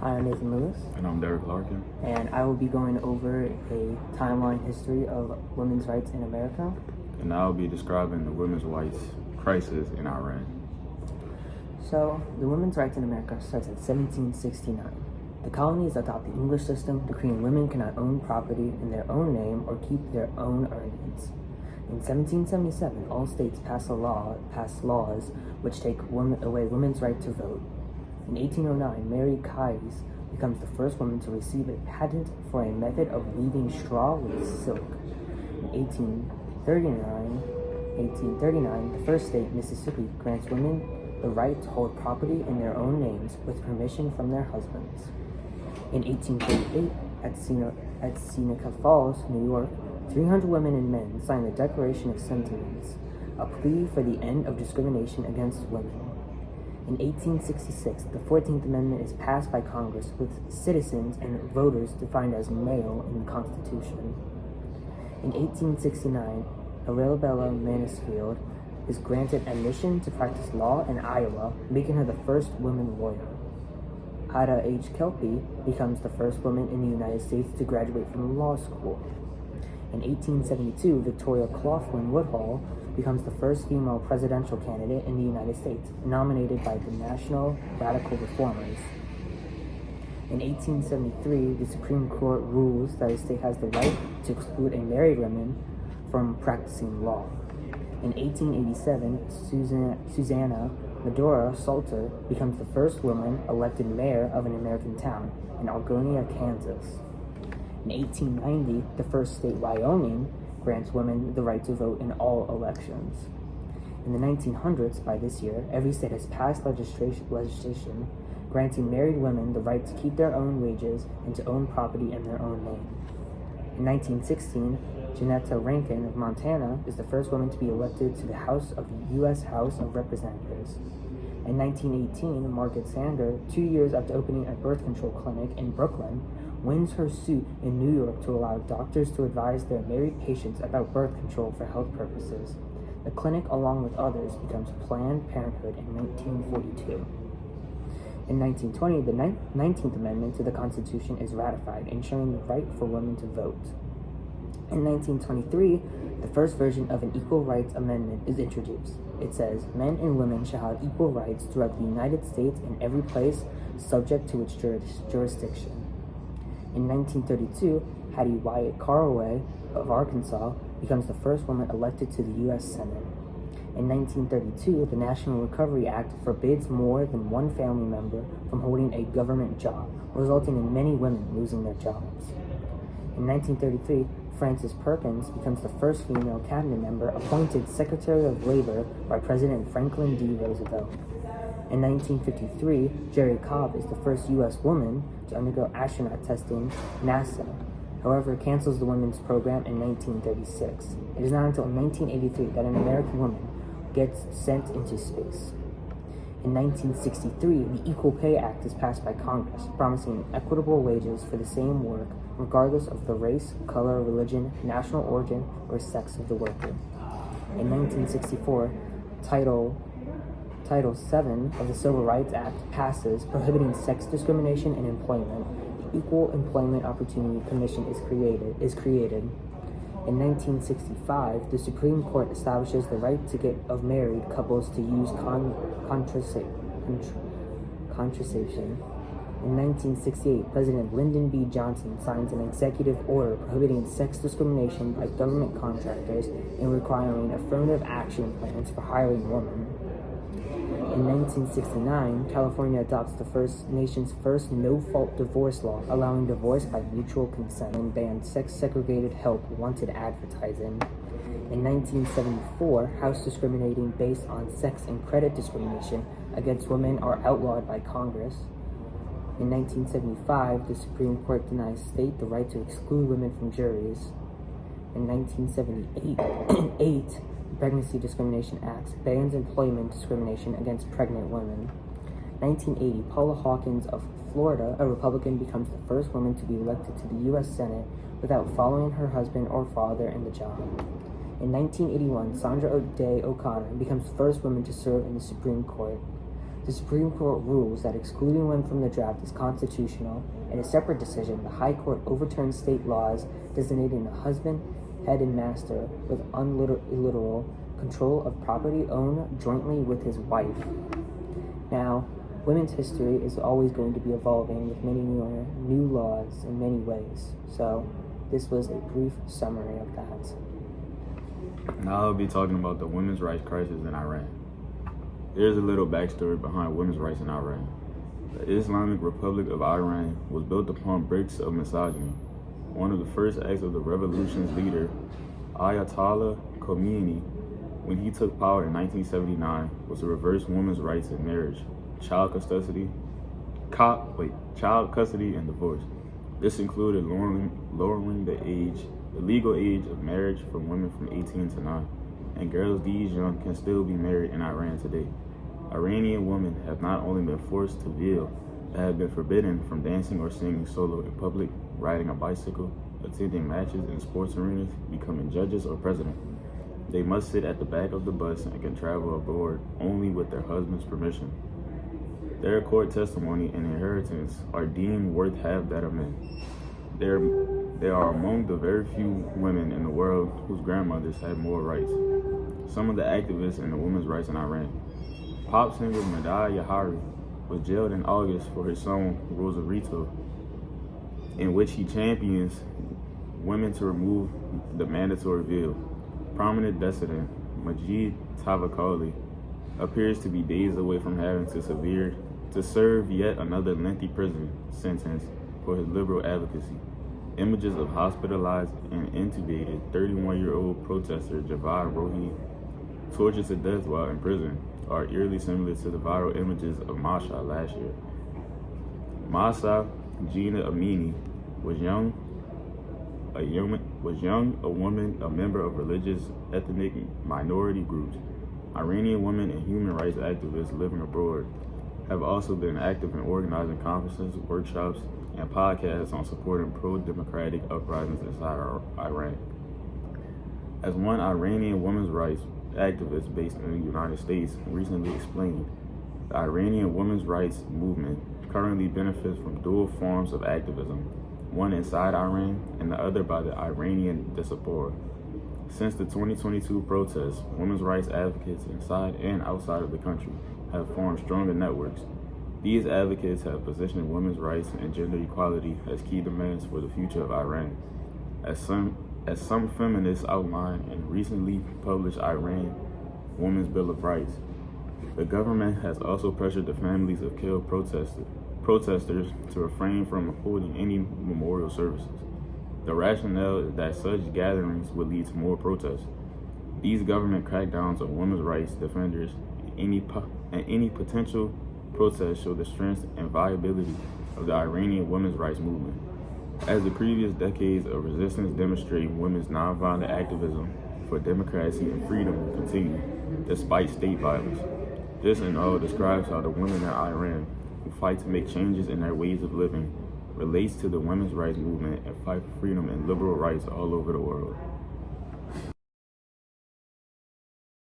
Hi, I'm Nathan Lewis, And I'm Derek Larkin. and I will be going over a timeline history of women's rights in America. And I'll be describing the women's rights crisis in Iran. So, the women's rights in America starts in 1769. The colonies adopt the English system, decreeing women cannot own property in their own name or keep their own earnings. In 1777, all states passed laws which take away women's right to vote. In 1809, Mary Kies becomes the first woman to receive a patent for a method of weaving straw with silk. In 1839, the first state, Mississippi, grants women the right to hold property in their own names with permission from their husbands. In 1838, at Seneca Falls, New York, 300 women and men signed the Declaration of Sentiments, a plea for the end of discrimination against women. In 1866, the 14th Amendment is passed by Congress, with citizens and voters defined as male in the Constitution. In 1869, Arabella Mansfield is granted admission to practice law in Iowa, making her the first woman lawyer. Ida H. Kelpie becomes the first woman in the United States to graduate from law school. In 1872, Victoria Claflin Woodhull becomes the first female presidential candidate in the United States, nominated by the National Radical Reformers. In 1873, the Supreme Court rules that a state has the right to exclude a married woman from practicing law. In 1887, Susanna Medora Salter becomes the first woman elected mayor of an American town in Algonia, Kansas. In 1890, the first state, Wyoming, grants women the right to vote in all elections. In the 1900s, by this year, every state has passed legislation granting married women the right to keep their own wages and to own property in their own name. In 1916, Janetta Rankin of Montana is the first woman to be elected to the U.S. House of Representatives. In 1918, Margaret Sanger, 2 years after opening a birth control clinic in Brooklyn, wins her suit in New York to allow doctors to advise their married patients about birth control for health purposes. The clinic, along with others, becomes Planned Parenthood in 1942. In 1920, the 19th Amendment to the Constitution is ratified, ensuring the right for women to vote. In 1923, the first version of an Equal Rights Amendment is introduced. It says, men and women shall have equal rights throughout the United States in every place subject to its jurisdiction. In 1932, Hattie Wyatt Caraway of Arkansas becomes the first woman elected to the U.S. Senate. In 1932, the National Recovery Act forbids more than one family member from holding a government job, resulting in many women losing their jobs. In 1933, Frances Perkins becomes the first female cabinet member appointed Secretary of Labor by President Franklin D. Roosevelt. In 1953, Jerry Cobb is the first U.S. woman to undergo astronaut testing. NASA, however, cancels the women's program in 1936. It is not until 1983 that an American woman gets sent into space. In 1963, the Equal Pay Act is passed by Congress, promising equitable wages for the same work, regardless of the race, color, religion, national origin, or sex of the worker. In 1964, Title VII of the Civil Rights Act passes, prohibiting sex discrimination in employment. The Equal Employment Opportunity Commission is created. In 1965, the Supreme Court establishes the right of married couples to use contraception. In 1968, President Lyndon B. Johnson signs an executive order prohibiting sex discrimination by government contractors and requiring affirmative action plans for hiring women. In 1969, California adopts the nation's first no-fault divorce law, allowing divorce by mutual consent, and bans sex-segregated help-wanted advertising. In 1974, house discriminating based on sex and credit discrimination against women are outlawed by Congress. In 1975, the Supreme Court denies state the right to exclude women from juries. In 1978, the Pregnancy Discrimination Act bans employment discrimination against pregnant women. 1980, Paula Hawkins of Florida, a Republican, becomes the first woman to be elected to the U.S. Senate without following her husband or father in the job. In 1981, Sandra Day O'Connor becomes the first woman to serve in the Supreme Court. The Supreme Court rules that excluding women from the draft is constitutional. In a separate decision, the High Court overturned state laws designating a husband, head, and master with unilateral control of property owned jointly with his wife. Now, women's history is always going to be evolving with many new laws in many ways. So, this was a brief summary of that. Now I'll be talking about the women's rights crisis in Iran. There's a little backstory behind women's rights in Iran. The Islamic Republic of Iran was built upon bricks of misogyny. One of the first acts of the revolution's leader, Ayatollah Khomeini, when he took power in 1979, was to reverse women's rights in marriage, child custody, and divorce. This included lowering the legal age of marriage for women from 18 to 9, and girls these young can still be married in Iran today. Iranian women have not only been forced to veil, but have been forbidden from dancing or singing solo in public, riding a bicycle, attending matches in sports arenas, becoming judges or president. They must sit at the back of the bus and can travel abroad only with their husband's permission. Their court testimony and inheritance are deemed worth half that of men. They are among the very few women in the world whose grandmothers had more rights. Some of the activists in the women's rights in Iran. Pop singer Madai Yahari was jailed in August for his song Rosarito, in which he champions women to remove the mandatory veil. Prominent dissident Majid Tavakoli appears to be days away from having to serve yet another lengthy prison sentence for his liberal advocacy. Images of hospitalized and intubated 31-year-old protester Javad Rohi, tortured to death while in prison, are eerily similar to the viral images of Masha last year. Mahsa Jina Amini was young, a woman, a member of religious ethnic minority groups. Iranian women and human rights activists living abroad have also been active in organizing conferences, workshops, and podcasts on supporting pro-democratic uprisings inside Iran. As one Iranian women's rights activist based in the United States recently explained, the Iranian women's rights movement currently benefits from dual forms of activism, one inside Iran and the other by the Iranian diaspora. Since the 2022 protests, women's rights advocates inside and outside of the country have formed stronger networks. These advocates have positioned women's rights and gender equality as key demands for the future of Iran. As some feminists outlined in recently published Iran Women's Bill of Rights, the government has also pressured the families of killed protesters to refrain from holding any memorial services. The rationale is that such gatherings would lead to more protests. These government crackdowns on women's rights defenders and any potential protests show the strength and viability of the Iranian women's rights movement. As the previous decades of resistance demonstrate, women's nonviolent activism for democracy and freedom will continue, despite state violence. This in all describes how the women in Iran who fight to make changes in their ways of living relates to the women's rights movement and fight for freedom and liberal rights all over the world.